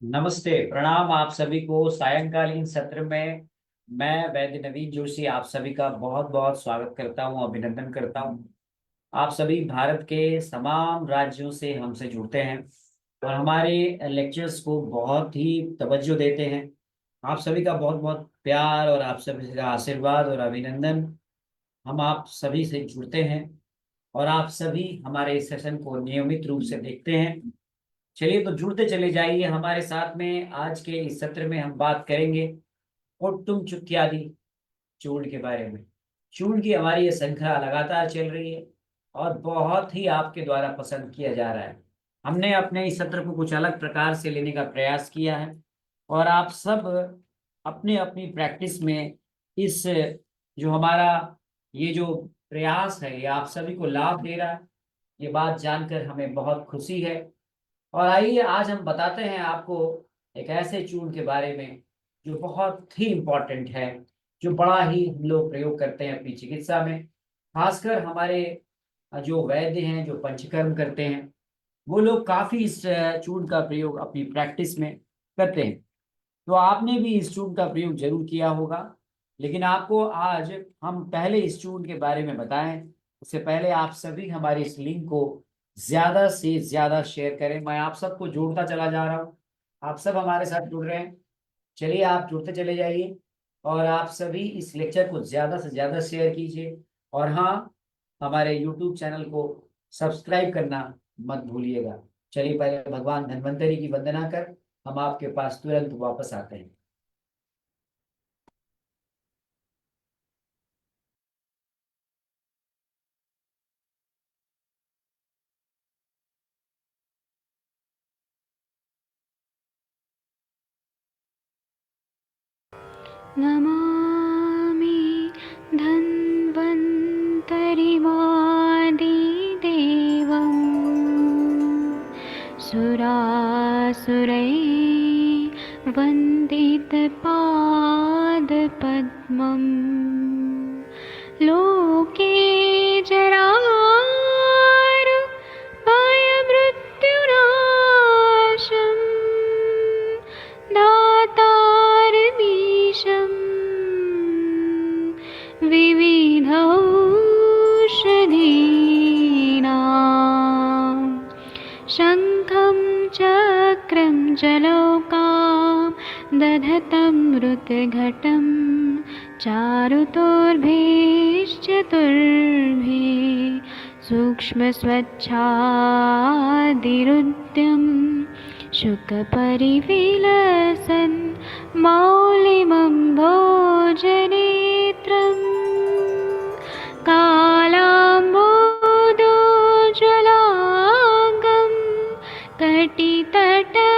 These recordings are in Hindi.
नमस्ते, प्रणाम आप सभी को। सायंकालीन सत्र में मैं वैद्य नवीन जोशी आप सभी का बहुत बहुत स्वागत करता हूं, अभिनंदन करता हूं। आप सभी भारत के तमाम राज्यों से हमसे जुड़ते हैं और हमारे लेक्चर्स को बहुत ही तवज्जो देते हैं। आप सभी का बहुत बहुत प्यार और आप सभी का आशीर्वाद और अभिनंदन। हम आप सभी से जुड़ते हैं और आप सभी हमारे इस सेशन को नियमित रूप से देखते हैं। चलिए तो जुड़ते चले जाइए हमारे साथ में। आज के इस सत्र में हम बात करेंगे कुट्टुम चुक्यादि चूर्ण के बारे में। चूर्ण की हमारी ये श्रृंखला लगातार चल रही है और बहुत ही आपके द्वारा पसंद किया जा रहा है। हमने अपने इस सत्र को कुछ अलग प्रकार से लेने का प्रयास किया है और आप सब अपने अपनी प्रैक्टिस में इस जो हमारा ये जो प्रयास है ये आप सभी को लाभ दे रहा है। ये बात जानकर हमें बहुत खुशी है। और आइए आज हम बताते हैं आपको एक ऐसे चूर्ण के बारे में जो बहुत ही इम्पोर्टेंट है, जो बड़ा ही हम लोग प्रयोग करते हैं अपनी चिकित्सा में। खासकर हमारे जो वैद्य हैं, जो पंचकर्म करते हैं, वो लोग काफी इस चूर्ण का प्रयोग अपनी प्रैक्टिस में करते हैं। तो आपने भी इस चूर्ण का प्रयोग जरूर किया होगा। लेकिन आपको आज हम पहले इस चूर्ण के बारे में बताएं, उससे पहले आप सभी हमारे इस लिंक को ज्यादा से ज्यादा शेयर करें। मैं आप सबको जोड़ता चला जा रहा हूँ, आप सब हमारे साथ जुड़ रहे हैं। चलिए आप जुड़ते चले जाइए और आप सभी इस लेक्चर को ज्यादा से ज्यादा शेयर कीजिए। और हाँ, हमारे यूट्यूब चैनल को सब्सक्राइब करना मत भूलिएगा। चलिए पहले भगवान धन्वंतरी की वंदना कर हम आपके पास तुरंत वापस आते हैं। नमामि धन्वन्तरिमादिदेवम् सुरासुरैर्वन्दितपादपद्मम् लोके जरारुभयमृत्युनाशम् दातारमीशम् विविधौषधीनां शङ्खं चक्रं जलौकां दधतं मृतघटं चारुतोर्भिश्चतुर्भिः सूक्ष्मस्वच्छादिरुद्यं शुकपरिविलसन् मौलिमं भोजनेत्रम् कालाम्बोदोज्ज्वलाङ्गं कटितटविलसत्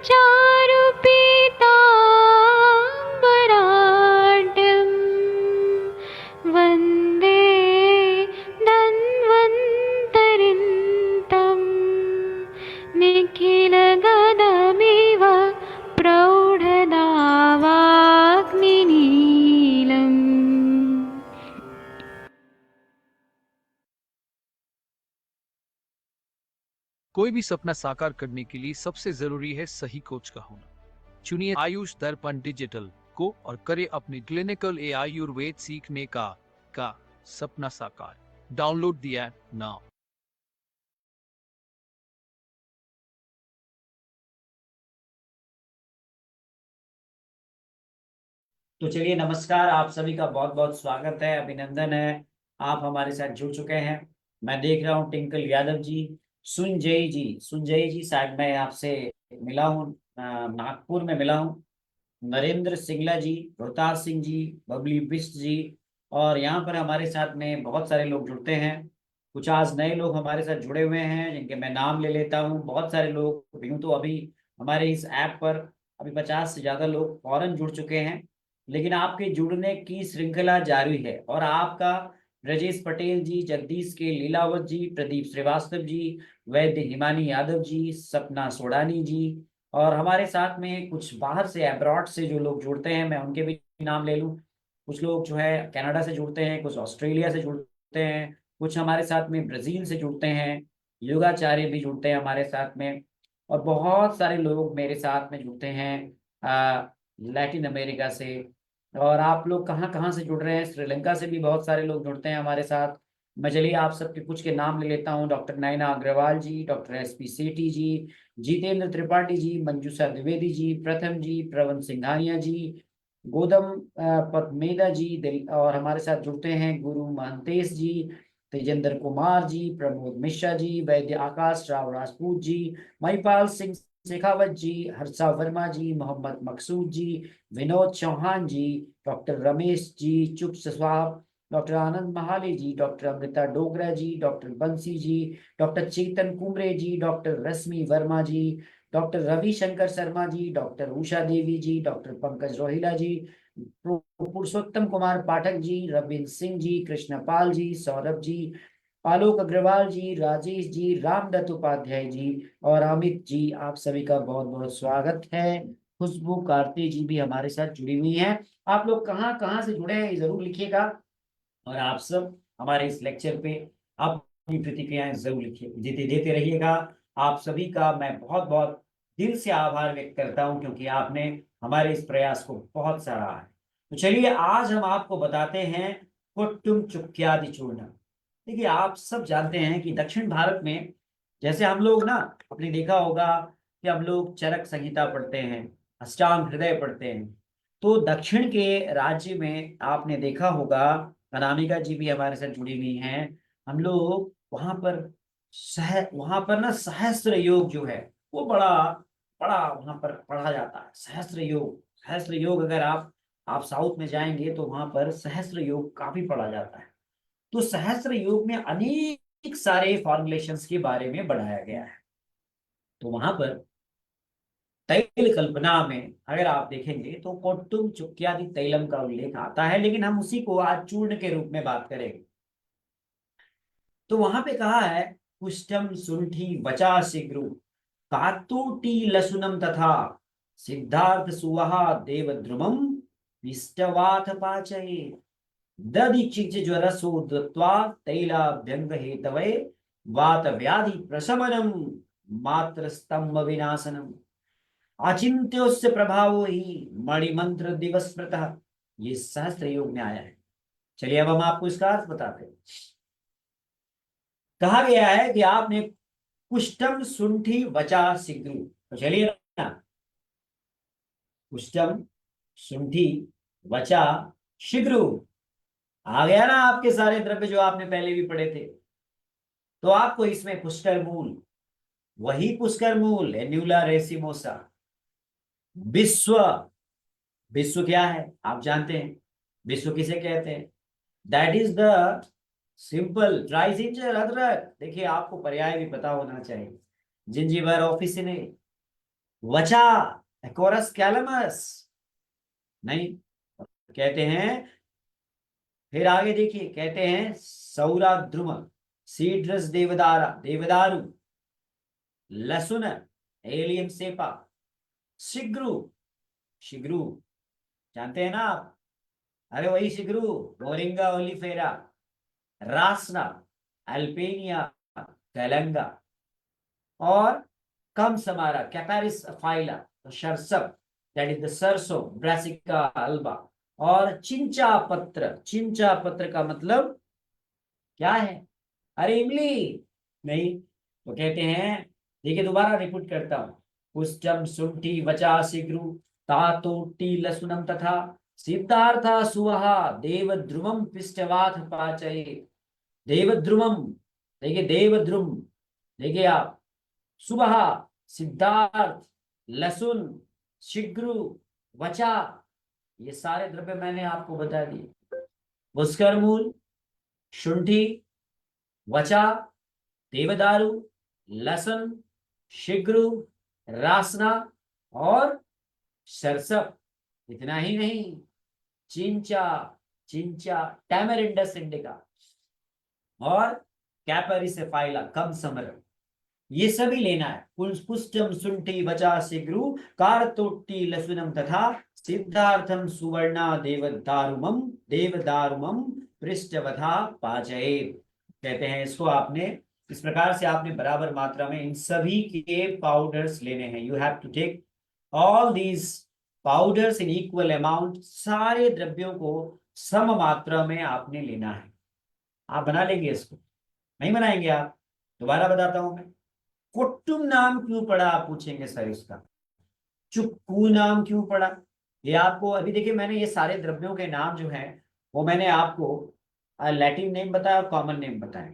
चारुपीताम्बराढ्यम् वन्दे धन्वन्तरिं निखिलगदमिव प्रौढदावाग्निनीलम्। कोई भी सपना साकार करने के लिए सबसे जरूरी है सही कोच का होना। चुनिए आयुष दर्पण डिजिटल को और करे अपने क्लिनिकल आयुर्वेद सीखने का सपना साकार। Download the app now. तो चलिए नमस्कार, आप सभी का बहुत बहुत स्वागत है, अभिनंदन है। आप हमारे साथ जुड़ चुके हैं। मैं देख रहा हूँ टिंकल यादव जी, सुनजय जी शायद मैं आपसे मिला हूँ, नागपुर में मिला हूँ। नरेंद्र सिंगला जी, रोहतास सिंह जी, बबली बिष्ट जी। और यहाँ पर हमारे साथ में बहुत सारे लोग जुड़ते हैं। कुछ आज नए लोग हमारे साथ जुड़े हुए हैं जिनके मैं नाम ले लेता हूँ। बहुत सारे लोग यूं तो अभी हमारे इस ऐप पर अभी 50 से ज्यादा लोग फौरन जुड़ चुके हैं। लेकिन आपके जुड़ने की श्रृंखला जारी है और आपका ब्रजेश पटेल जी, जगदीश के लीलावत जी, प्रदीप श्रीवास्तव जी, वैद्य हिमानी यादव जी, सपना सोडानी जी, और हमारे साथ में कुछ बाहर से अब्रॉड से जो लोग जुड़ते हैं मैं उनके भी नाम ले लूं। कुछ लोग जो है कनाडा से जुड़ते हैं, कुछ ऑस्ट्रेलिया से जुड़ते हैं, कुछ हमारे साथ में ब्राजील से जुड़ते हैं। योगाचार्य भी जुड़ते हैं हमारे साथ में। और बहुत सारे लोग मेरे साथ में जुड़ते हैं लैटिन अमेरिका से। और आप लोग कहाँ कहाँ से जुड़ रहे हैं, श्रीलंका से भी बहुत सारे लोग जुड़ते हैं हमारे साथ। मैं चलिए आप सबके कुछ के नाम ले लेता हूँ। डॉक्टर नैना अग्रवाल जी, डॉक्टर SP सेठी जी, जितेंद्र त्रिपाठी जी, मंजूषा द्विवेदी जी, प्रथम जी, प्रवन सिंघानिया जी, गौतम पद्मेदा जी और हमारे साथ जुड़ते हैं गुरु महंतेश जी, तेजेंद्र कुमार जी, प्रमोद मिश्रा जी, वैद्य आकाश राव राजपूत जी, महिपाल सिंह शेखावत जी, हर्षा वर्मा जी, मोहम्मद मकसूद जी, विनोद चौहान जी, डॉक्टर रमेश जी चुप साहब, डॉक्टर आनंद महाले जी, डॉक्टर अमृता डोगरा जी, डॉक्टर बंसी जी, डॉक्टर चेतन कुमरे जी, डॉक्टर रश्मि वर्मा जी, डॉक्टर रविशंकर शर्मा जी, डॉक्टर उषा देवी जी, डॉक्टर पंकज रोहिला जी, पुरुषोत्तम कुमार पाठक जी, रविंद्र सिंह जी, कृष्णपाल जी, सौरभ जी, आलोक अग्रवाल जी, राजेश जी, रामदत्त उपाध्याय जी और अमित जी, आप सभी का बहुत बहुत स्वागत है। खुशबू कार्ती जी भी हमारे साथ जुड़ी हुई हैं। आप लोग कहाँ कहाँ से जुड़े हैं ये जरूर लिखिएगा। और आप सब हमारे इस लेक्चर पे अपनी प्रतिक्रियाएं जरूर लिखिए, देते देते रहिएगा। आप सभी का मैं बहुत बहुत दिल से आभार व्यक्त करता हूं, क्योंकि आपने हमारे इस प्रयास को बहुत सराहा है। तो चलिए आज हम आपको बताते हैं कुट्टुम चुक्यादि चूर्ण। देखिए आप सब जानते हैं कि दक्षिण भारत में, जैसे हम लोग ना, आपने देखा होगा कि हम लोग चरक संहिता पढ़ते हैं, अष्टांग हृदय पढ़ते हैं। तो दक्षिण के राज्य में आपने देखा होगा, अनामिका जी भी हमारे साथ जुड़ी हुई हैं, हम लोग वहां पर ना सहस्त्र योग जो है वो बड़ा बड़ा वहां पर पढ़ा जाता है। सहस्त्र योग, सहस्त्र योग अगर आप साउथ में जाएंगे तो वहां पर सहस्त्र योग काफी पढ़ा जाता है। तो सहस्त्र योग में अनेक सारे फॉर्मुलेशंस के बारे में बढ़ाया गया है। तो वहां पर तैल कल्पना में अगर आप देखेंगे तो कोट्टुम चुक्यादि तैलम का उल्लेख आता है, लेकिन हम उसी को आज चूर्ण के रूप में बात करेंगे। तो वहां पे कहा है कुष्ठम सुंठी वचा शिग्रु कातुटी लसुनम तथा सिद्धार्थ सुवहा देवद्रुमम विष्टवाथ पाचये दधिचिच ज्वरसो दत्वा तैलाभ्यंग हेतवे वात व्याधि प्रशमनम मात्र स्तंभ विनाशनम अचिंत्योस्य प्रभावो ही मणिमंत्र दिवस प्रतः। ये सहस्त्र योग में आया है। चलिए अब हम आपको इसका अर्थ बताते हैं। कहा गया है कि आपने कुष्ठम सुंठी वचा सिग्रु, तो चलिए ना, कुष्ठम सुंठी वचा शिग्रु आ गया ना आपके सारे द्रव्य जो आपने पहले भी पढ़े थे। तो आपको इसमें पुष्कर मूल, वही पुष्कर मूल एन्यूला रेसिमोसा, विश्व, विश्व क्या है आप जानते हैं, विश्व किसे कहते हैं? दैट इज द सिंपल ट्राइजिंजर अदरक। देखिए आपको पर्याय भी पता होना चाहिए। जिंजीबर ऑफिसिने, वचा एकोरस कैलमस, नहीं कहते हैं। फिर आगे देखिए कहते हैं सौरा ध्रुम, सीड्रस देवदारा देवदारू, लसुन एलियम सेपा, शिग्रु, शिग्रु जानते हैं ना आप, अरे वही शिग्रु, मोरिंगा ओलिफेरा, रासना, अल्पेनिया, तेलंगा और कम समारा कैपारिस फाइला, शरसप दैट इज द सरसों, ब्रासिका अल्बा और चिंचा पत्र। चिंचा पत्र का मतलब क्या है? अरे इमली नहीं, तो कहते हैं, देखिए दोबारा रिपीट करता हूं, कुष्ठम शुंठी वचा शिग्रु तातोटी लसुनम तथा सिद्धार्था सुवहा देवद्रुमम पिष्टवाथ पाचये। देवद्रुमम, देखिए देवद्रुम, देखिए आप, सुबह, सिद्धार्थ, लसुन, शिग्रु, वचा, ये सारे द्रव्य मैंने आपको बता दिए। पुष्कर मूल, शुंठी, वचा, देवदारू, लसन, शिग्रु, रासना और सरसप। इतना ही नहीं, चिंचा, चिंचा टैमरिंडस इंडिका और कैपरिसेफाइला कम समर, ये सभी लेना है। पुष्टम सुंठी वचा शिग्रु कारतोट्टी लसुनम तथा सिद्धार्थम सुवर्णा देवदारुमम देवदारुमम पृष्ठवधा पाचये। कहते हैं इसको आपने इस प्रकार से आपने बराबर मात्रा में इन सभी के पाउडर्स लेने हैं। You have to take all these powders in equal amount. सारे द्रव्यों को सम मात्रा में आपने लेना है। आप बना लेंगे इसको? नहीं बनाएंगे आप? दोबारा बताता हूं मैं। कुट्टुम नाम क्यों पड़ा, आप पूछेंगे सर इसका। चुक्कू नाम क्यों पड़ा? ये आपको अभी देखिए, मैंने ये सारे द्रव्यों के नाम जो हैं वो मैंने आपको लैटिन नेम बताया और कॉमन नेम बताया।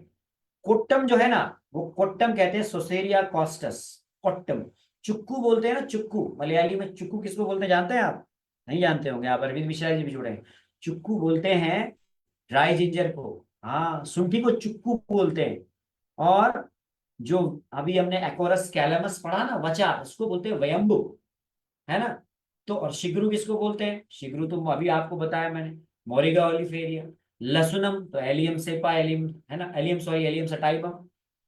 कोट्टम जो है ना, वो कोट्टम कहते हैं सोसेरिया कॉस्टस, कोट्टम। चुक्कू बोलते हैं ना, चुक्कू मलयाली में चुक्कू किसको बोलते हैं जानते हैं आप? नहीं जानते होंगे आप, अरविंद मिश्रा जी भी जुड़े हैं। चुक्कू बोलते हैं ड्राई जिंजर को। हाँ, शुंठी को चुक्कू बोलते हैं। और जो अभी हमने एकोरस कैलमस पढ़ा ना, वचा, उसको बोलते हैं वयम्बु, है ना। तो और शिगरू किसको बोलते हैं? शिगरू तो अभी आपको बताया मैंने, मोरिगा ओलिफेरिया। लसुनम तो एलियम सेपा, एलियम है ना, एलियम सॉरी एलियम सटाइबम।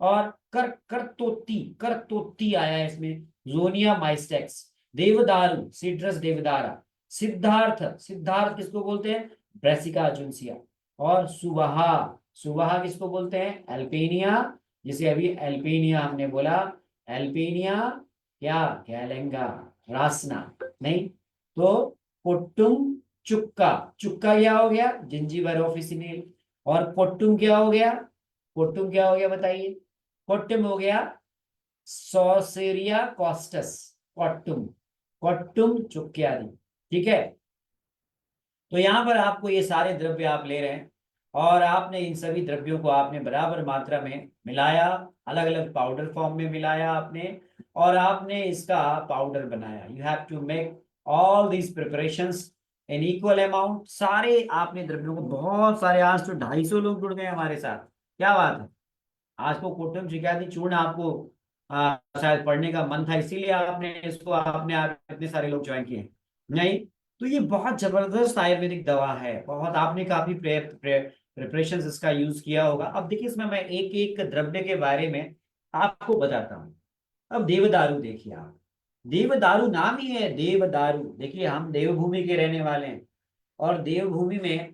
और करतोती, करतोती आया है इसमें, जोनिया माइस्टेक्स। देवदारू सिट्रस देवदारा। सिद्धार्थ, सिद्धार्थ किसको बोलते हैं? ब्रेसिका जुन्सिया। और सुबहा, सुबहा किसको बोलते हैं? एल्पेनिया, जिसे अभी एल्पेनिया हमने बोला। एल्पेनिया क्या, कैलेंगा, रासना नहीं। तो कोट्टुम चुक्का, चुक्का क्या हो गया? जिंजीबर ऑफिसिनेल। और कोट्टुम क्या हो गया? कोट्टुम क्या हो गया बताइए? कोट्टुम हो गया सॉसेरिया कॉस्टस। कोट्टुम, कोट्टुम चुक्क्यादि। ठीक है। तो यहां पर आपको ये सारे द्रव्य आप ले रहे हैं और आपने इन सभी द्रव्यों को आपने बराबर मात्रा में मिलाया, अलग अलग पाउडर फॉर्म में मिलाया आपने, और आपने इसका पाउडर बनाया। You have to make all these preparations in equal amount. सारे आपने द्रव्यों को, बहुत सारे, आज तो 250 लोग जुड़ गए हमारे साथ। क्या बात है। आज को कोट्टम चिकादी चूर्ण आपको शायद पढ़ने का मन था, इसीलिए आपने इसको आपने आप इतने सारे लोग ज्वाइन किए। नहीं तो ये बहुत जबरदस्त आयुर्वेदिक दवा है, बहुत आपने काफी प्रिपरेशन इसका यूज किया होगा। अब देखिए इसमें मैं एक एक द्रव्य के बारे में आपको बताता हूँ। अब देवदारू देखिए आप, देवदारू नाम ही है देवदारू। देखिए हम देवभूमि के रहने वाले हैं और देवभूमि में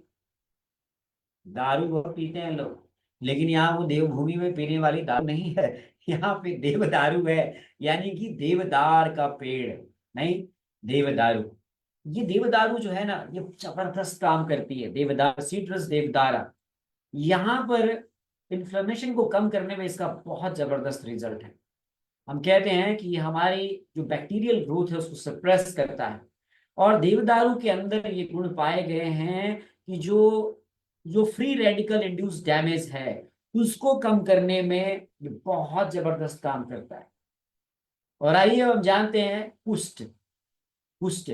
दारू बहुत पीते हैं लोग, लेकिन यहाँ वो देवभूमि में पीने वाली दारू नहीं है, यहाँ पे देवदारू है, यानी कि देवदार का पेड़। नहीं, देवदारू। ये देवदारू जो है ना, ये जबरदस्त काम करती है। देवदार सीट्रस देवदारा, यहाँ पर इन्फ्लेमेशन को कम करने में इसका बहुत जबरदस्त रिजल्ट है। हम कहते हैं कि ये हमारी जो बैक्टीरियल ग्रोथ है उसको सप्रेस करता है। और देवदारू के अंदर ये गुण पाए गए हैं कि जो जो फ्री रेडिकल इंड्यूस डैमेज है उसको कम करने में ये बहुत जबरदस्त काम करता है। और आइए हम जानते हैं कुष्ठ, कुष्ठ,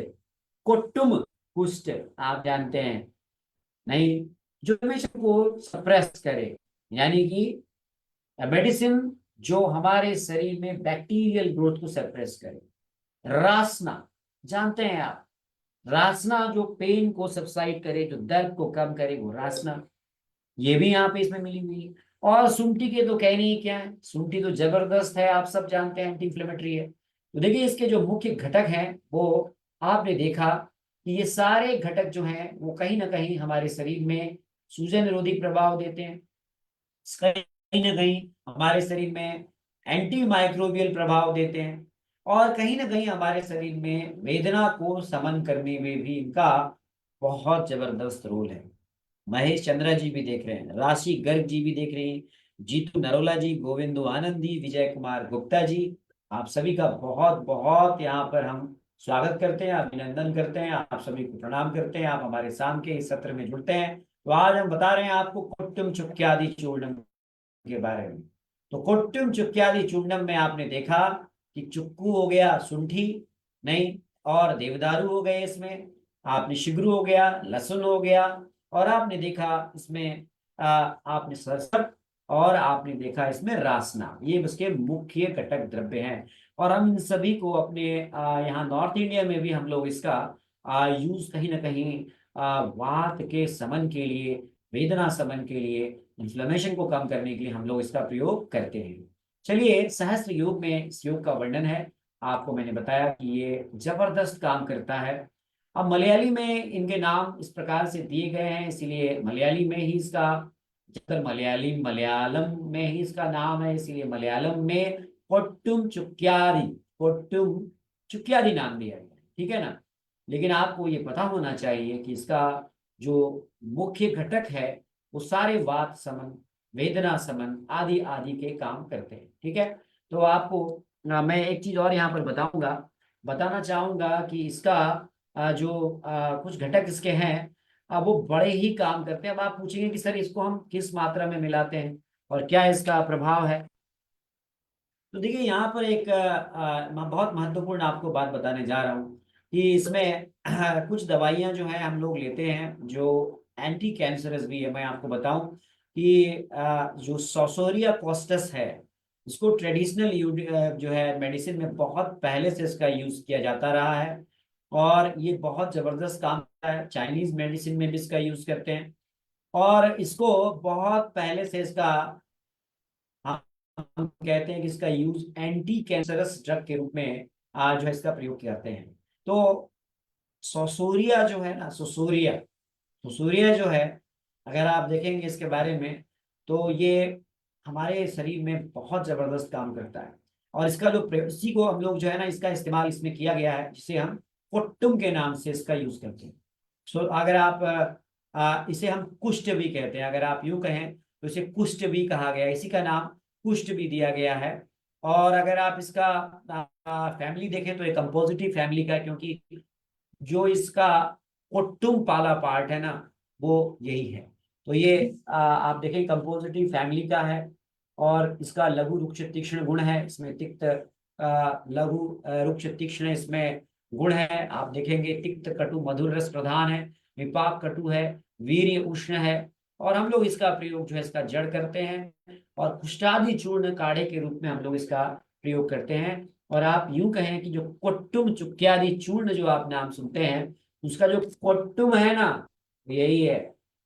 कोट्टुम कुष्ठ आप जानते हैं? नहीं, जो हमेशा को सप्रेस करे, यानी कि मेडिसिन जो हमारे शरीर में बैक्टीरियल ग्रोथ को सप्रेस करे। रासना जानते हैं आप? रासना जो पेन को सबसाइड करे, जो दर्द को कम करे, वो रासना, ये भी यहाँ पे इसमें मिली हुई है। और सुंठी के तो कहने ही क्या है, सुंठी तो जबरदस्त है, आप सब जानते हैं एंटी इंफ्लेमेटरी है। तो देखिए इसके जो मुख्य घटक हैं वो आपने देखा कि ये सारे घटक जो हैं वो कहीं ना कहीं हमारे शरीर में सूजन निरोधी प्रभाव देते हैं, कहीं ना कहीं हमारे शरीर में एंटी माइक्रोबियल प्रभाव देते हैं, और कहीं ना कहीं हमारे शरीर में वेदना को समन करने में भी इनका बहुत जबरदस्त रोल है। महेश चंद्रा जी भी देख रहे हैं, राशि गर्ग जी भी देख रहे हैं, जीतू नरोला जी, गोविंदो आनंदी, विजय कुमार गुप्ता जी, आप सभी का बहुत बहुत यहाँ पर हम स्वागत करते हैं, अभिनंदन करते हैं, आप सभी को प्रणाम करते हैं। आप हमारे शाम के इस सत्र में जुड़ते हैं। तो आज हम बता रहे हैं आपको कुट्टुम चुक्क्यादि चूर्णम के बारे में। तो कुट्टुम चुक्क्यादि चूर्णम में आपने देखा कि चुक्कू हो गया, सुंठी नहीं, और देवदारू हो गए, इसमें आपने शिगरू हो गया, लहसुन हो गया, और आपने देखा इसमें आपने सरसट, और आपने देखा इसमें रासना। ये उसके मुख्य घटक द्रव्य हैं। और हम इन सभी को अपने यहाँ नॉर्थ इंडिया में भी हम लोग इसका यूज कहीं ना कहीं वात के समन के लिए, वेदना समन के लिए, इन्फ्लेमेशन को कम करने के लिए हम लोग इसका प्रयोग करते हैं। चलिए, सहस्त्र योग में इस योग का वर्णन है। आपको मैंने बताया कि ये जबरदस्त काम करता है। अब मलयाली में इनके नाम इस प्रकार से दिए गए हैं, इसीलिए मलयाली में ही इसका मलयालम में ही इसका नाम है, इसलिए मलयालम में कोट्टुम चुक्यादी, कोट्टुम चुक्यादी नाम दिया गया है, ठीक है ना। लेकिन आपको ये पता होना चाहिए कि इसका जो मुख्य घटक है वो सारे वात समन, वेदना समन आदि आदि के काम करते हैं, ठीक है। तो आपको मैं एक चीज और यहाँ पर बताना चाहूंगा कि इसका जो कुछ घटक इसके हैं, अब वो बड़े ही काम करते हैं। अब आप पूछेंगे कि सर इसको हम किस मात्रा में मिलाते हैं और क्या इसका प्रभाव है। तो देखिए यहाँ पर एक मैं बहुत महत्वपूर्ण आपको बात बताने जा रहा हूँ कि इसमें कुछ दवाइयाँ जो है हम लोग लेते हैं जो एंटी कैंसरस भी है। मैं आपको बताऊं कि जो सॉसोरिया कॉस्टस है, इसको ट्रेडिशनल जो है मेडिसिन में बहुत पहले से इसका यूज किया जाता रहा है और ये बहुत जबरदस्त काम करता है। चाइनीज मेडिसिन में भी इसका यूज करते हैं और इसको बहुत पहले से इसका हम कहते हैं कि इसका यूज एंटी कैंसरस ड्रग के रूप में आज जो है इसका प्रयोग करते हैं। तो सोसूरिया जो है ना, सोसूरिया सुसूरिया जो है, अगर आप देखेंगे इसके बारे में तो ये हमारे शरीर में बहुत जबरदस्त काम करता है और इसका जो इसी को हम लोग जो है ना, इसका इस्तेमाल इसमें किया गया है जिसे हम कोट्टुम के नाम से इसका यूज करते हैं। सो अगर आप इसे हम कुष्ठ भी कहते हैं, अगर आप यूं कहें तो इसे कुष्ठ भी कहा गया है, इसी का नाम कुष्ठ भी दिया गया है। और अगर आप इसका फैमिली देखें तो ये कंपोजिटिव फैमिली का है, क्योंकि जो इसका कोट्टुम पाला पार्ट है ना वो यही है। तो ये आप देखें कंपोजिटिव फैमिली का है और इसका लघु रुक्ष तीक्ष्ण गुण है, इसमें तिक्त लघु रुक्ष तीक्ष्ण इसमें गुण है। आप देखेंगे तिक्त कटु मधुर रस प्रधान है, विपाक कटु है, वीर्य उष्ण है। और हम लोग इसका प्रयोग जो है इसका जड़ करते हैं और कुष्ठादि चूर्ण काढ़े के रूप में हम लोग इसका प्रयोग करते हैं। और आप यूं कहें कि जो कोट्टुम चुक्यादि चूर्ण जो आप नाम सुनते हैं, उसका जो कोट्टुम है ना यही है,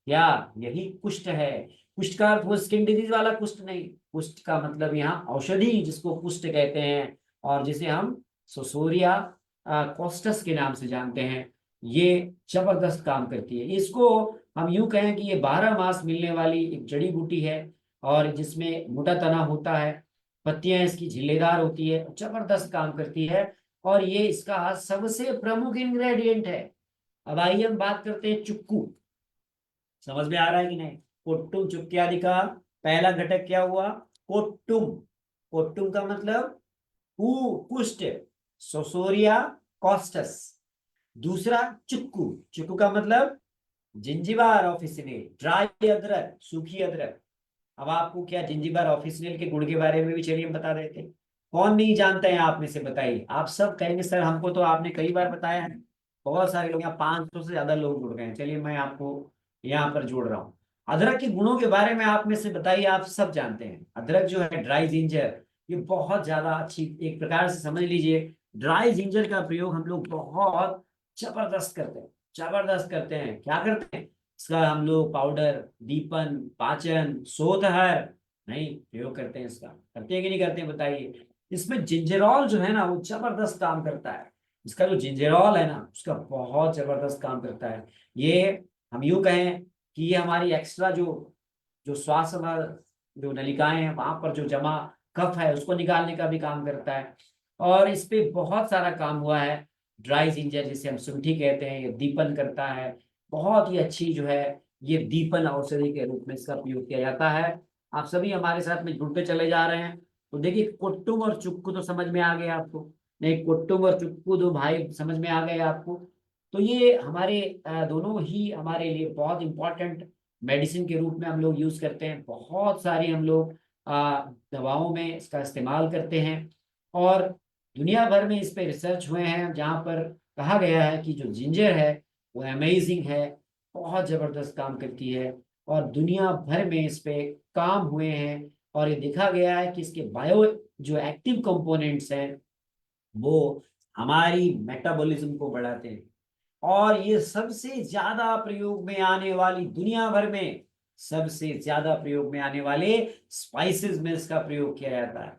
क्या यही कुष्ठ है। कुष्ठ का अर्थ वो स्किन डिजीज वाला कुष्ठ नहीं, कुष्ठ का मतलब यहाँ औषधि जिसको कुष्ठ कहते हैं और जिसे हम सोसोरिया कोस्टस के नाम से जानते हैं, ये जबरदस्त काम करती है। इसको हम यूं कहें कि ये 12 मास मिलने वाली एक जड़ी बूटी है और जिसमें मोटा तना होता है, पत्तियां इसकी झिल्लेदार होती है, जबरदस्त काम करती है और ये इसका सबसे प्रमुख इंग्रेडिएंट है। अब आइए हम बात करते हैं चुक्कू। समझ में आ रहा है कि नहीं? कोट्टुम चुक्की का पहला घटक क्या हुआ? कोट्टुम। कोट्टुम का मतलब कुष्ठ, सोसोरिया कॉस्टस। दूसरा चुक्कू, चुक्कू का मतलब जिंजीबार ऑफिसिनेल, ड्राई अदरक, सूखी अदरक। अब आपको क्या जिंजीबार ऑफिसिनेल के गुण के बारे में भी चलिए हम बता देते हैं। कौन नहीं जानते हैं आप में से? बताइए। आप सब कहेंगे सर हमको तो आपने कई बार बताया है। बहुत सारे लोग, यहाँ 500 से ज्यादा लोग जुड़ गए हैं। चलिए मैं आपको यहाँ पर जोड़ रहा हूँ। अदरक के गुणों के बारे में आप में से बताइए। आप सब जानते हैं अदरक जो है ड्राई जिंजर, ये बहुत ज्यादा अच्छी, एक प्रकार से समझ लीजिए ड्राई जिंजर का प्रयोग हम लोग बहुत जबरदस्त करते हैं, जबरदस्त करते हैं। क्या करते हैं? इसका हम लोग पाउडर, दीपन, पाचन, सोतहर नहीं प्रयोग करते हैं। इसका करते हैं कि नहीं करते हैं? बताइए। इसमें जिंजरॉल जो है ना वो जबरदस्त काम करता है। इसका जो जिंजरॉल है ना उसका बहुत जबरदस्त काम करता है। ये हम यूं कहें कि ये हमारी एक्स्ट्रा जो जो श्वास जो नलिकाएं हैं वहां पर जो जमा कफ है उसको निकालने का भी काम करता है। और इस पे बहुत सारा काम हुआ है। ड्राई जिंजर जिसे हम शुंठी कहते हैं, ये दीपन करता है। बहुत ही अच्छी जो है ये दीपन औषधि के रूप में इसका प्रयोग किया जाता है। आप सभी हमारे साथ में जुड़ते चले जा रहे हैं। तो देखिए कुट्टुम और चुक्कू तो समझ में आ गए आपको, नहीं कुट्टुम और चुक्कू दो भाई समझ में आ गए आपको। तो ये हमारे दोनों ही हमारे लिए बहुत इंपॉर्टेंट मेडिसिन के रूप में हम लोग यूज करते हैं। बहुत सारी हम लोग दवाओं में इसका इस्तेमाल करते हैं और दुनिया भर में इस पे रिसर्च हुए हैं जहाँ पर कहा गया है कि जो जिंजर है वो अमेजिंग है, बहुत जबरदस्त काम करती है और दुनिया भर में इस पे काम हुए हैं। और ये देखा गया है कि इसके बायो जो एक्टिव कंपोनेंट्स हैं वो हमारी मेटाबॉलिज्म को बढ़ाते हैं। और ये सबसे ज्यादा प्रयोग में आने वाली, दुनिया भर में सबसे ज्यादा प्रयोग में आने वाले स्पाइसेस में इसका प्रयोग किया जाता है।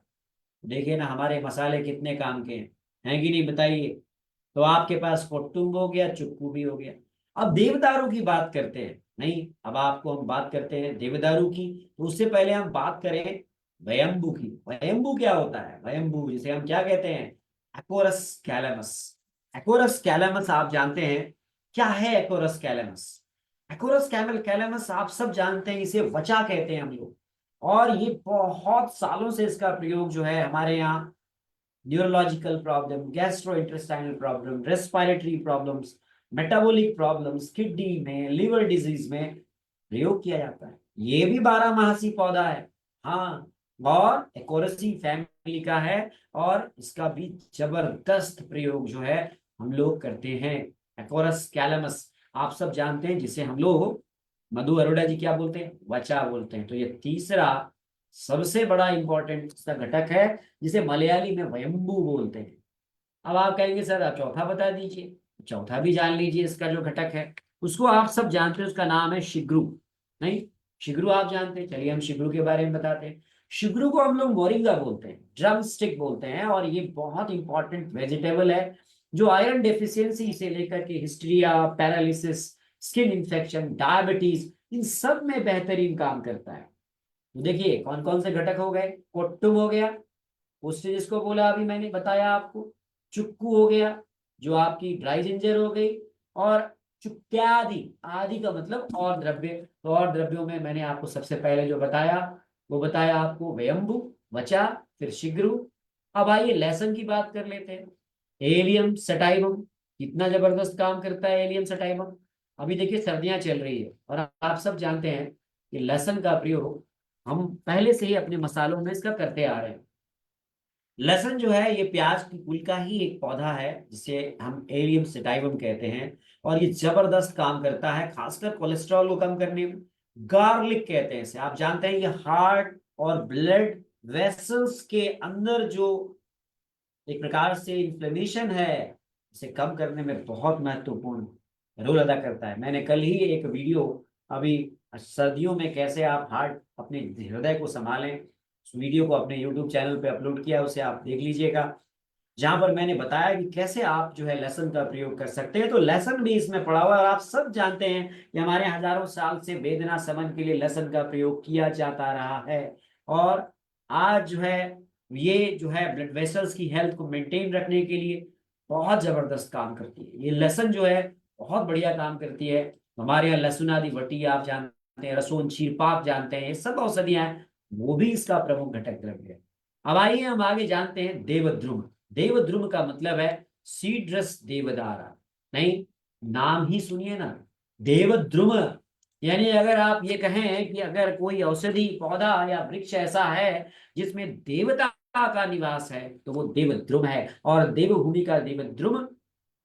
देखिए ना हमारे मसाले कितने काम के हैं कि नहीं? बताइए। तो आपके पास कोट्टुम हो गया, चुक्कू भी हो गया। अब देवदारू की बात करते हैं। नहीं, अब आपको हम बात करते हैं देवदारू की। तो उससे पहले हम बात करें वयम्बू की। वयम्बू क्या होता है? वयम्बू जिसे हम क्या कहते हैं? Acorus calamus. एकोरस कैलेमस आप जानते हैं क्या है? Acorus calamus, Acorus camel calamus आप सब जानते हैं, इसे वचा कहते हैं हम लोग। और ये बहुत सालों से इसका प्रयोग जो है हमारे यहाँ neurological problem, gastro intestinal problem, respiratory problems, metabolic problems, kidney में, लिवर डिजीज में प्रयोग किया जाता है। ये भी 12 मासी पौधा है। हाँ, और एकोरसी फैमिली का है। और इसका भी जबरदस्त प्रयोग जो है हम लोग करते हैं। एकोरस कैलेमस आप सब जानते हैं, जिसे हम लोग, मधु अरोड़ा जी क्या बोलते हैं? वचा बोलते हैं। तो ये तीसरा सबसे बड़ा इंपॉर्टेंट इसका घटक है, जिसे मलयाली में वयम्बू बोलते हैं। अब आप कहेंगे सर आप चौथा बता दीजिए। चौथा भी जान लीजिए, इसका जो घटक है उसको आप सब जानते हैं, उसका नाम है शिग्रू। नहीं, शिग्रू आप जानते हैं? चलिए हम शिग्रू के बारे में बताते हैं। शिग्रू को हम लोग मोरिंगा बोलते हैं, ड्रम स्टिक बोलते हैं, और ये बहुत इंपॉर्टेंट वेजिटेबल है, जो आयरन डेफिशिएंसी से लेकर के हिस्ट्रिया, पैरालिसिस, स्किन इंफेक्शन, डायबिटीज, इन सब में बेहतरीन काम करता है। तो देखिए कौन कौन से घटक हो गए। कोट्टुम हो गया, उससे जिसको बोला अभी मैंने बताया आपको। चुक्कू हो गया, जो आपकी ड्राई जिंजर हो गई। और चुक्त्यादि, आदि का मतलब और द्रव्य। तो और द्रव्यों में मैंने आपको सबसे पहले जो बताया वो बताया आपको वयम्बू, वचा, फिर शिग्रू। अब आइए लहसुन की बात कर लेते हैं। एलियम सटाइवम, कितना जबरदस्त काम करता है एलियम सटाइवम। अभी देखिए सर्दियां चल रही है और आप सब जानते हैं कि लहसुन का प्रयोग हम पहले से ही अपने मसालों में इसका करते आ रहे हैं। लहसुन जो है ये प्याज की कुल का ही एक पौधा है, जिसे हम एलियम सेटाइवम कहते हैं। और ये जबरदस्त काम करता है, खासकर कोलेस्ट्रॉल को कम करने में। गार्लिक कहते हैं इसे, आप जानते हैं ये हार्ट और ब्लड वेसल्स के अंदर जो एक प्रकार से इन्फ्लेमेशन है, इसे कम करने में बहुत महत्वपूर्ण रोल अदा करता है। मैंने कल ही एक वीडियो, अभी सर्दियों में कैसे आप हार्ट, अपने हृदय को संभालें, उस वीडियो को अपने यूट्यूब चैनल पे अपलोड किया, उसे आप देख लीजिएगा। जहां पर मैंने बताया कि कैसे आप जो है लहसुन का प्रयोग कर सकते हैं। तो लहसुन भी इसमें पड़ा हुआ है, और आप सब जानते हैं कि हमारे हजारों साल से वेदना शमन के लिए लहसुन का प्रयोग किया जाता रहा है। और आज जो है ये जो है ब्लड वेसल्स की हेल्थ को मेंटेन रखने के लिए बहुत जबरदस्त काम करती है। ये लहसुन जो है बहुत बढ़िया काम करती है। हमारे यहाँ लहसुन आदि वटी आप जानते हैं, रसोन चीरपाप जानते हैं, ये सब औषधियां हैं, वो भी इसका प्रमुख घटक द्रव्य है। अब आइए हम आगे जानते हैं देवद्रुम। देवद्रुम का मतलब है सीड्रस देवदारा। नहीं, नाम ही सुनिए ना, देवद्रुम। यानी अगर आप ये कहें कि अगर कोई औषधि पौधा या वृक्ष ऐसा है जिसमें देवता का निवास है, तो वो देवद्रुम है। और देवभूमि का देवद्रुम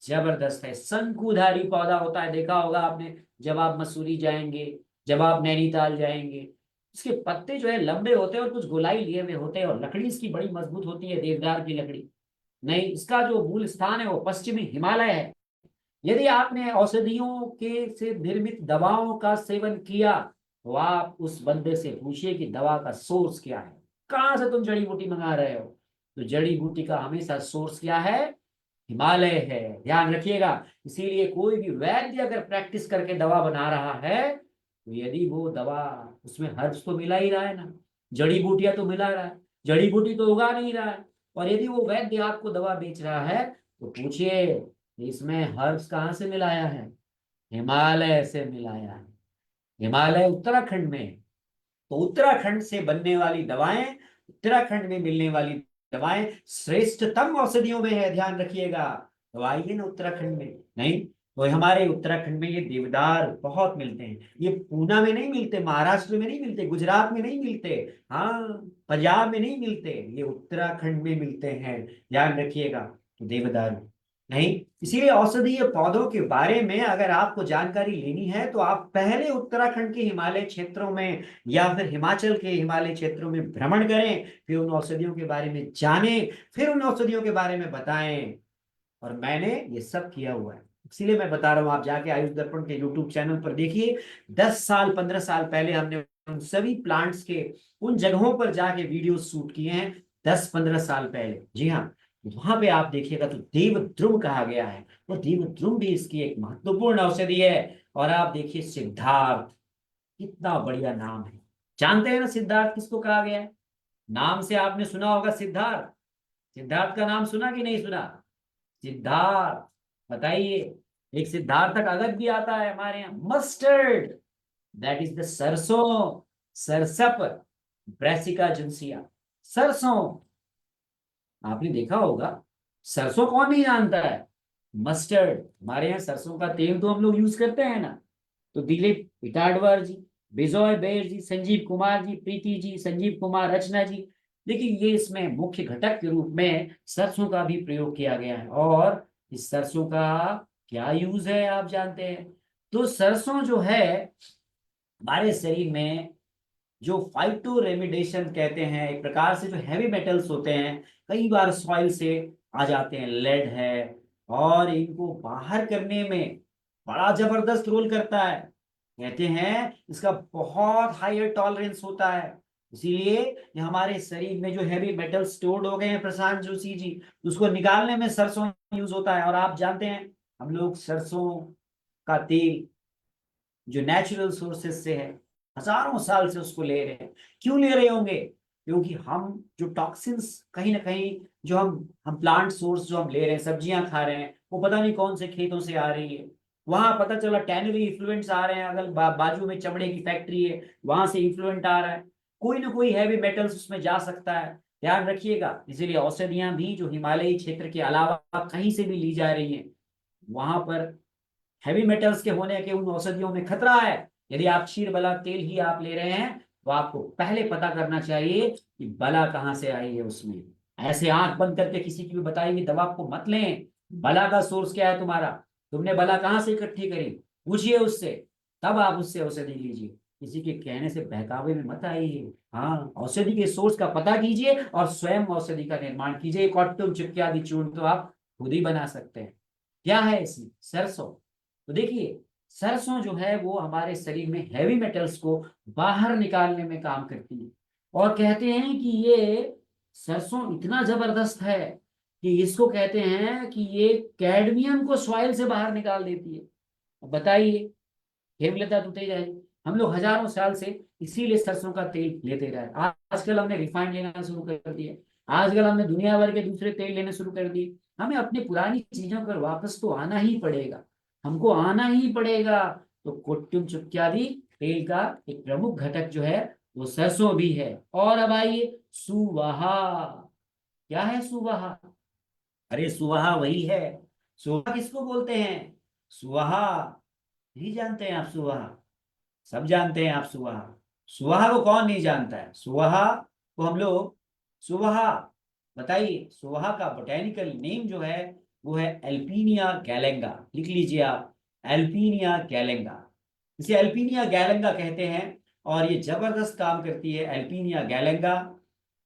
जबरदस्त है। शंकुधारी पौधा होता है, देखा होगा आपने जब आप मसूरी जाएंगे, जब आप नैनीताल जाएंगे। इसके पत्ते जो है लंबे होते हैं और कुछ गोलाई लिए हुए होते हैं, और लकड़ी इसकी बड़ी मजबूत होती है, देवदार की लकड़ी। नहीं, इसका जो मूल स्थान है वो पश्चिमी हिमालय है। यदि आपने औषधियों के से निर्मित दवाओं का सेवन किया, तो आप उस बंदे से पूछिए कि दवा का सोर्स क्या है, कहां से तुम जड़ी बूटी मंगा रहे हो। तो जड़ी बूटी का हमेशा सोर्स क्या है? हिमालय है, ध्यान रखिएगा। इसीलिए कोई भी वैद्य अगर प्रैक्टिस करके दवा बना रहा है, तो यदि वो दवा, उसमें हर्ब्स तो मिला ही रहा है ना, जड़ी बूटियां तो मिला रहा है, जड़ी बूटी तो उगा नहीं रहा है। और यदि वो वैद्य आपको दवा बेच रहा है, तो पूछिए इसमें हर्ब्स कहाँ से मिलाया है? हिमालय से मिलाया है। हिमालय उत्तराखंड में है। तो उत्तराखंड से बनने वाली दवाएं, उत्तराखंड में मिलने वाली दवाएं श्रेष्ठतम औषधियों में है, ध्यान रखिएगा। तो आइए ना उत्तराखंड में। नहीं, तो हमारे उत्तराखंड में ये देवदार बहुत मिलते हैं। ये पूना में नहीं मिलते, महाराष्ट्र में नहीं मिलते, गुजरात में नहीं मिलते, हाँ, पंजाब में नहीं मिलते, ये उत्तराखंड में मिलते हैं, ध्यान रखिएगा। तो देवदार नहीं, इसीलिए औषधीय पौधों के बारे में अगर आपको जानकारी लेनी है, तो आप पहले उत्तराखंड के हिमालय क्षेत्रों में या फिर हिमाचल के हिमालय क्षेत्रों में भ्रमण करें, फिर उन औषधियों के बारे में जानें, फिर उन औषधियों के बारे में बताएं। और मैंने ये सब किया हुआ है, इसीलिए मैं बता रहा हूं। आप जाके आयुष दर्पण के यूट्यूब चैनल पर देखिए, 10 साल 15 साल पहले हमने उन सभी प्लांट्स के उन जगहों पर जाके वीडियो शूट किए हैं, 10 15 साल पहले। जी हाँ, वहां पे आप देखिएगा तो देवद्रुम कहा गया है। वो देवद्रुम भी इसकी एक महत्वपूर्ण औषधि है। और आप देखिए सिद्धार्थ, कितना बढ़िया नाम है। जानते हैं ना सिद्धार्थ किसको कहा गया है? नाम से आपने सुना होगा सिद्धार्थ। सिद्धार्थ का नाम सुना कि नहीं सुना? सिद्धार्थ, बताइए। एक सिद्धार्थ का अगत भी आता है हमारे यहाँ, मस्टर्ड, दैट इज द सरसों, सरसप, ब्रेसिका जिनसिया, सरसों। आपने देखा होगा, सरसों कौन नहीं जानता है? मस्टर्ड, हमारे यहाँ सरसों का तेल तो हम लोग यूज करते हैं ना। तो दिलीप इटाडवार जी, बिजॉय बेर जी, संजीव कुमार जी, प्रीति जी, संजीव कुमार, रचना जी, देखिए ये इसमें मुख्य घटक के रूप में सरसों का भी प्रयोग किया गया है। और इस सरसों का क्या यूज है आप जानते हैं? तो सरसों जो है हमारे शरीर में जो फाइटो रेमिडेशन कहते हैं, एक प्रकार से जो हैवी मेटल्स होते हैं, कई बार सॉइल से आ जाते हैं, लेड है, और इनको बाहर करने में बड़ा जबरदस्त रोल करता है। कहते हैं इसका बहुत हायर टॉलरेंस होता है। इसीलिए ये हमारे शरीर में जो हैवी मेटल स्टोर्ड हो गए हैं प्रशांत जोशी जी, उसको निकालने में सरसों यूज होता है। और आप जानते हैं हम लोग सरसों का तेल जो नेचुरल सोर्सेस से है, हजारों साल से उसको ले रहे हैं। क्यों ले रहे होंगे? क्योंकि हम जो टॉक्सिन्स कहीं ना कहीं, जो हम प्लांट सोर्स जो हम ले रहे हैं, सब्जियां खा रहे हैं, वो पता नहीं कौन से खेतों से आ रही है। वहां पता चला टैनरी इफ्लुएंट्स आ रहे हैं, अगर बाजू में चमड़े की फैक्ट्री है, वहां से इफ्लुएंट आ रहा है। कोई ना कोई हैवी मेटल्स उसमें जा सकता है, ध्यान रखिएगा। इसीलिए औषधियां भी जो हिमालयी क्षेत्र के अलावा कहीं से भी ली जा रही हैं, वहां पर हैवी मेटल्स के होने के उन औषधियों में खतरा है। यदि आप क्षीर बला तेल ही आप ले रहे हैं, तो आपको पहले पता करना चाहिए कि बला कहाँ से आई है उसमें। ऐसे आंख बंद करके किसी की भी बताई हुई दवा को मत लें। बला का सोर्स क्या है तुम्हारा? तुमने बला कहाँ से इकट्ठी करी, पूछिए उससे, तब आप उससे औषधि लीजिए। किसी के कहने से बहकावे में मत आइए। हाँ, औषधि के सोर्स का पता कीजिए और स्वयं औषधि का निर्माण कीजिए। कॉटन चिपके आदि चूर्ण तो आप खुद ही बना सकते हैं। क्या है इसमें? सरसों। तो देखिए, सरसों जो है वो हमारे शरीर में हैवी मेटल्स को बाहर निकालने में काम करती है। और कहते हैं कि ये सरसों इतना जबरदस्त है कि इसको कहते हैं कि ये कैडमियम को सॉइल से बाहर निकाल देती है। अब बताइए, हेमलता तुतेजा है, हम लोग हजारों साल से इसीलिए सरसों का तेल लेते रहे। आजकल हमने रिफाइंड लेना शुरू कर दिया, आजकल हमने दुनिया भर के दूसरे तेल लेने शुरू कर दिए। हमें अपनी पुरानी चीजों पर वापस तो आना ही पड़ेगा, हमको आना ही पड़ेगा। तो कुट्टुम चुक्यादि तेल का एक प्रमुख घटक जो है वो सरसों भी है। और अब आइए सुवाहा। क्या है सुवाहा? अरे सुवाहा वही है। सुवाहा किसको बोलते हैं? सुवाहा, नहीं जानते हैं आप सुवाहा? सब जानते हैं आप सुवाहा। सुवाहा को कौन नहीं जानता है? सुवाहा को हम लोग, सुवाहा, बताइए, सुवाहा का बोटेनिकल नेम जो है वो है एल्पीनिया गैलेंगा। लिख लीजिए आप, एल्पीनिया गैलेंगा। इसे एल्पीनिया गैलेंगा कहते हैं। और ये जबरदस्त काम करती है एल्पीनिया गैलेंगा।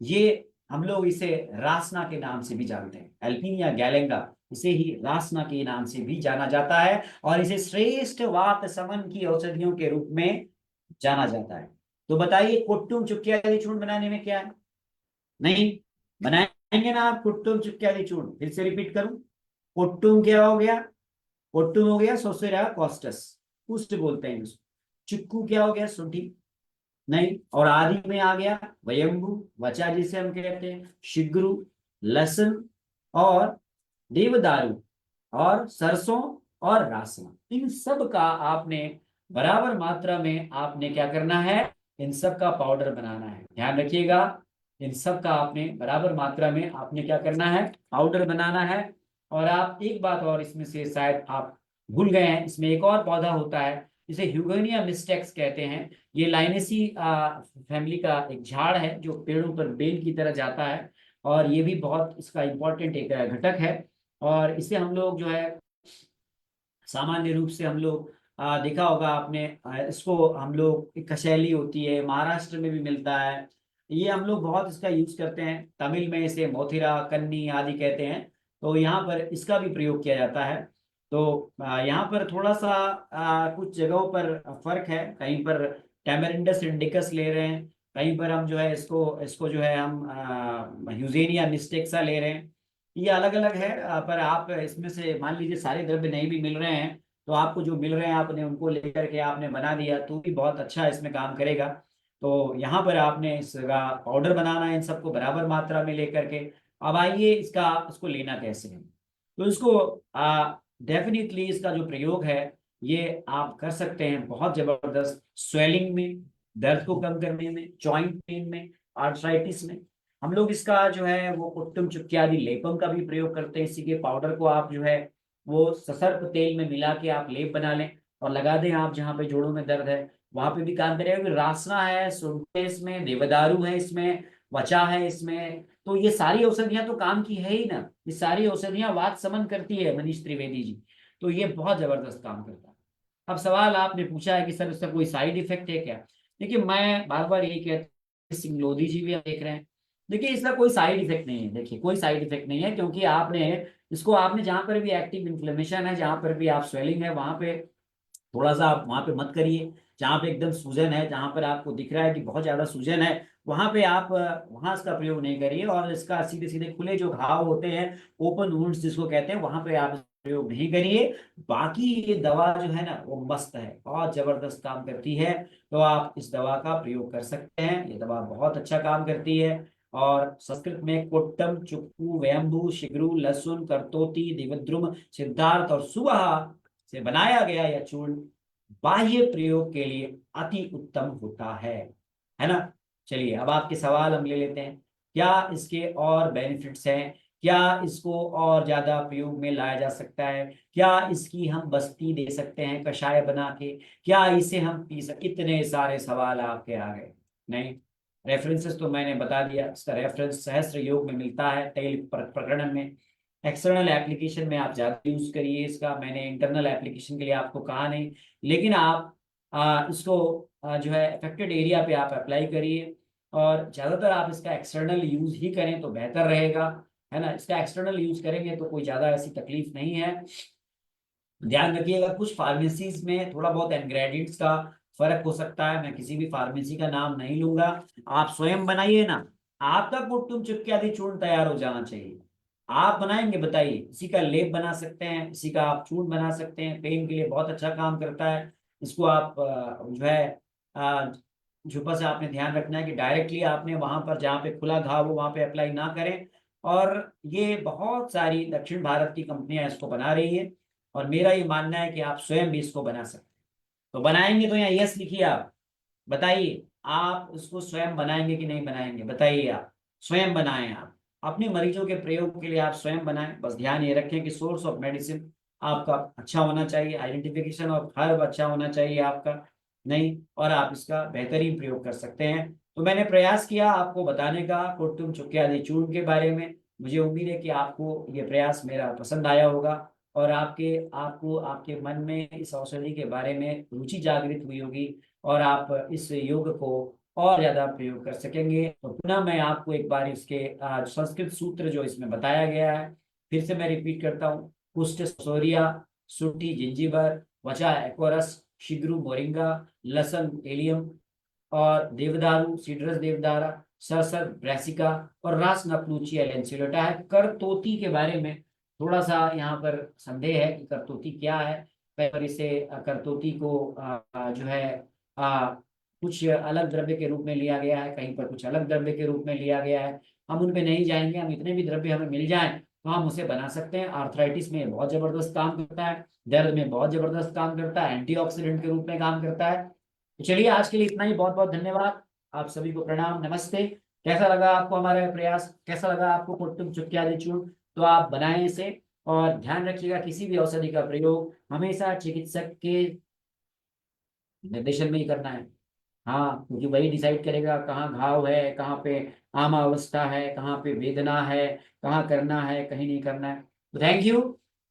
ये हम लोग इसे रासना के नाम से भी जानते हैं, एल्पीनिया गैलेंगा, इसे ही रासना के नाम से भी जाना जाता है। और इसे श्रेष्ठ वात समन की औषधियों के रूप में जाना जाता है। तो बताइए, कुट्टुम चुक्की आदि चूर्ण बनाने में क्या है? नहीं बनाएंगे ना आप कुट्टुम चुक्की आदि चूर्ण? फिर से रिपीट करूं, कुट्टुम क्या हो गया? कुट्टुम हो गया सोसेरा कॉस्टस, पुष्ट बोलते हैं उसको। चिक्कू क्या हो गया? शुंठी। नहीं, और आदि में आ गया वयंबु, वचा जिसे हम कहते हैं, शिग्रु, लहसुन, और देवदारू, और सरसों, और रासना। इन सब का आपने बराबर मात्रा में आपने क्या करना है? इन सब का पाउडर बनाना है। ध्यान रखिएगा, इन सब का आपने बराबर मात्रा में आपने क्या करना है? पाउडर बनाना है। और आप एक बात और इसमें से शायद आप भूल गए हैं, इसमें एक और पौधा होता है जिसे ह्यूगेनिया मिस्टेक्स कहते हैं। ये लाइनेसी फैमिली का एक झाड़ है जो पेड़ों पर बेल की तरह जाता है। और ये भी बहुत इसका इम्पोर्टेंट एक घटक है। और इसे हम लोग जो है सामान्य रूप से हम लोग देखा होगा आपने, इसको हम लोग, एक कशैली होती है, महाराष्ट्र में भी मिलता है। ये हम लोग बहुत इसका यूज करते हैं। तमिल में इसे मोथिरा कन्नी आदि कहते हैं। तो यहाँ पर इसका भी प्रयोग किया जाता है। तो यहाँ पर थोड़ा सा कुछ जगहों पर फर्क है। कहीं पर टैमरिंडस इंडिकस ले रहे हैं, कहीं पर हम जो है इसको इसको जो है हम ह्यूजेनिया मिस्टेक्सा ले रहे हैं। ये अलग अलग है। पर आप इसमें से मान लीजिए सारे द्रव्य नहीं भी मिल रहे हैं, तो आपको जो मिल रहे हैं आपने उनको लेकर के आपने बना दिया तो भी बहुत अच्छा इसमें काम करेगा। तो यहाँ पर आपने इसका पाउडर बनाना है, इन सबको बराबर मात्रा में लेकर के। अब आइए इसको लेना कैसे है। तो इसको डेफिनेटली इसका जो प्रयोग है ये आप कर सकते हैं बहुत जबरदस्त स्वेलिंग में, दर्द को कम करने में, जॉइंट पेन में, आर्थराइटिस में। हम लोग इसका जो है वो कुट्टुम चुक्क्यादि लेपम का भी प्रयोग करते हैं। इसी के पाउडर को आप जो है वो ससर्प तेल में मिला के आप लेप बना लें और लगा दें आप जहाँ पे जोड़ों में दर्द है वहां पे भी काम करेगा। क्योंकि रासना है, सुंठ है इसमें, देवदारू है इसमें, वचा है इसमें, तो ये सारी औषधियां तो काम की है ही ना। ये सारी औषधियां वात समन करती है मनीष त्रिवेदी जी। तो ये बहुत जबरदस्त काम करता है। अब सवाल आपने पूछा है कि सर इसका कोई साइड इफेक्ट है क्या। देखिए मैं बार बार यही कहता हूँ, सिंगलोदी जी भी आप देख रहे हैं, देखिए इसका कोई साइड इफेक्ट नहीं है। देखिए कोई साइड इफेक्ट नहीं है, क्योंकि आपने जहां पर भी एक्टिव इन्फ्लेमेशन है, जहां पर भी आप स्वेलिंग है, वहां पे थोड़ा सा आप वहां पे मत करिए। जहां पे एकदम सूजन है, जहां पर आपको दिख रहा है कि बहुत ज्यादा सूजन है, वहां पे आप वहां इसका प्रयोग नहीं करिए। और इसका सीधे सीधे खुले जो घाव होते हैं, ओपन वुंड्स जिसको कहते हैं, वहां पे आप इसका प्रयोग नहीं करिए। बाकी ये दवा जो है ना वो मस्त है, बहुत जबरदस्त काम करती है। तो आप इस दवा का प्रयोग कर सकते हैं, ये दवा बहुत अच्छा काम करती है। और संस्कृत में कोट्टम, चुक्कू, व्यंभू, शिग्रू, लहसुन, करतोती, दिवद्रुम, सिद्धार्थ और सुबह से बनाया गया यह चूर्ण बाह्य प्रयोग के लिए अति उत्तम होता है ना। चलिए अब आपके सवाल हम ले लेते हैं। क्या इसके और बेनिफिट्स हैं, क्या इसको और ज्यादा प्रयोग में लाया जा सकता है, क्या इसकी हम बस्ती दे सकते हैं कषाय बना के, क्या इसे हम पी सकते, इतने सारे सवाल आपके आ गए। नहीं, रेफरेंसेस तो मैंने बता दिया। इसका रेफरेंस सहस्त्र योग में मिलता है, तैल प्रकरण में। एक्सटर्नल एप्लीकेशन में आप ज्यादा यूज करिए इसका, मैंने इंटरनल एप्लीकेशन के लिए आपको कहा नहीं। लेकिन आप इसको जो है अफेक्टेड एरिया पे आप अप्लाई करिए। और ज्यादातर आप इसका एक्सटर्नल यूज ही करें तो बेहतर रहेगा, है ना। इसका एक्सटर्नल यूज करेंगे तो कोई ज्यादा ऐसी तकलीफ नहीं है। ध्यान रखिएगा कुछ फार्मेसीज में थोड़ा बहुत इंग्रेडिएंट्स का फर्क हो सकता है, मैं किसी भी फार्मेसी का नाम नहीं लूंगा। आप स्वयं बनाइए ना, आपका कुट्टुम चुक्क्यादि चूर्ण तैयार हो जाना चाहिए। आप बनाएंगे, बताइए। इसी का लेप बना सकते हैं, इसी का आप चूर्ण बना सकते हैं, पेन के लिए बहुत अच्छा काम करता है। इसको आप जो है अ, झुपा से आपने ध्यान रखना है कि डायरेक्टली आपने वहां पर जहाँ पे खुला घाव हो वहां पे अप्लाई ना करें। और ये बहुत सारी दक्षिण भारत की कंपनियां इसको बना रही है, और मेरा ये मानना है कि आप स्वयं भी इसको बना सकते हैं। तो बनाएंगे तो यहाँ यस लिखिए आप, बताइए आप इसको स्वयं बनाएंगे कि नहीं बनाएंगे, बताइए। आप स्वयं बनाएं, आप अपने मरीजों के प्रयोग के लिए आप स्वयं बनाएं। बस ध्यान ये रखें कि सोर्स ऑफ मेडिसिन आपका अच्छा होना चाहिए, आइडेंटिफिकेशन ऑफ हर्ब अच्छा होना चाहिए आपका, नहीं, और आप इसका बेहतरीन प्रयोग कर सकते हैं। तो मैंने प्रयास किया आपको बताने का कुट्टुम चुक्क्यादि चूर्ण के बारे में। मुझे उम्मीद है कि आपको ये प्रयास मेरा पसंद आया होगा, और आपको आपके मन में इस औषधि के बारे में रुचि जागृत हुई होगी, और आप इस योग को और ज्यादा प्रयोग कर सकेंगे। तो पुनः मैं आपको एक बार इसके संस्कृत सूत्र जो इसमें बताया गया है फिर से मैं रिपीट करता हूँ। कुष्ठ सोरिया, सुंठी जिंजीबर, वचा एक्वरस, शिग्रू मोरिंगा, लसन एलियम, और देवदारू सीड्रस देवदारा, सरसर ब्रासिका, और रास नपलूची एलेंसिलोटा है। करतोती के बारे में थोड़ा सा यहाँ पर संदेह है कि करतोती क्या है। कई बार इसे करतोती को जो है आ, कुछ अलग द्रव्य के रूप में लिया गया है, कहीं पर कुछ अलग द्रव्य के रूप में लिया गया है। हम उनपे नहीं जाएंगे, हम इतने भी द्रव्य हमें मिल जाएं तो हम उसे बना सकते हैं। आर्थराइटिस में बहुत जबरदस्त काम करता है, दर्द में बहुत जबरदस्त काम करता है, एंटीऑक्सीडेंट के रूप में काम करता है। तो चलिए आज के लिए इतना ही, बहुत बहुत धन्यवाद। आप सभी को प्रणाम, नमस्ते। कैसा लगा आपको हमारा यह प्रयास, कैसा लगा आपको कुट्टुम चुक्क्यादि चूर्ण। तो आप बनाएं इसे, और ध्यान रखिएगा किसी भी औषधि का प्रयोग हमेशा चिकित्सक के निर्देशन में ही करना है। हाँ, क्योंकि वही डिसाइड करेगा कहाँ घाव है, कहाँ पे आम अवस्था है, कहाँ पे वेदना है, कहाँ करना है, कहीं नहीं करना है। तो थैंक यू।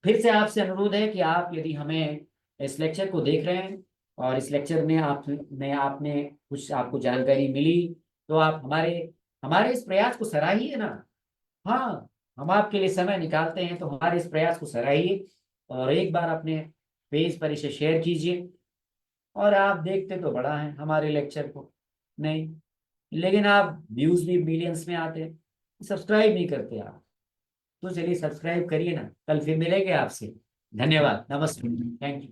फिर से आपसे अनुरोध है कि आप यदि हमें इस लेक्चर को देख रहे हैं और इस लेक्चर में आपने कुछ आपको जानकारी मिली, तो आप हमारे हमारे इस प्रयास को सराहिए ना। हाँ, हम आपके लिए समय निकालते हैं, तो हमारे इस प्रयास को सराहिए और एक बार अपने पेज पर इसे शेयर कीजिए। और आप देखते तो बड़ा है हमारे लेक्चर को, नहीं, लेकिन आप व्यूज भी मिलियंस में आते हैं, सब्सक्राइब नहीं करते आप। तो चलिए सब्सक्राइब करिए ना, कल फिर मिलेंगे आपसे। धन्यवाद, नमस्ते, थैंक यू।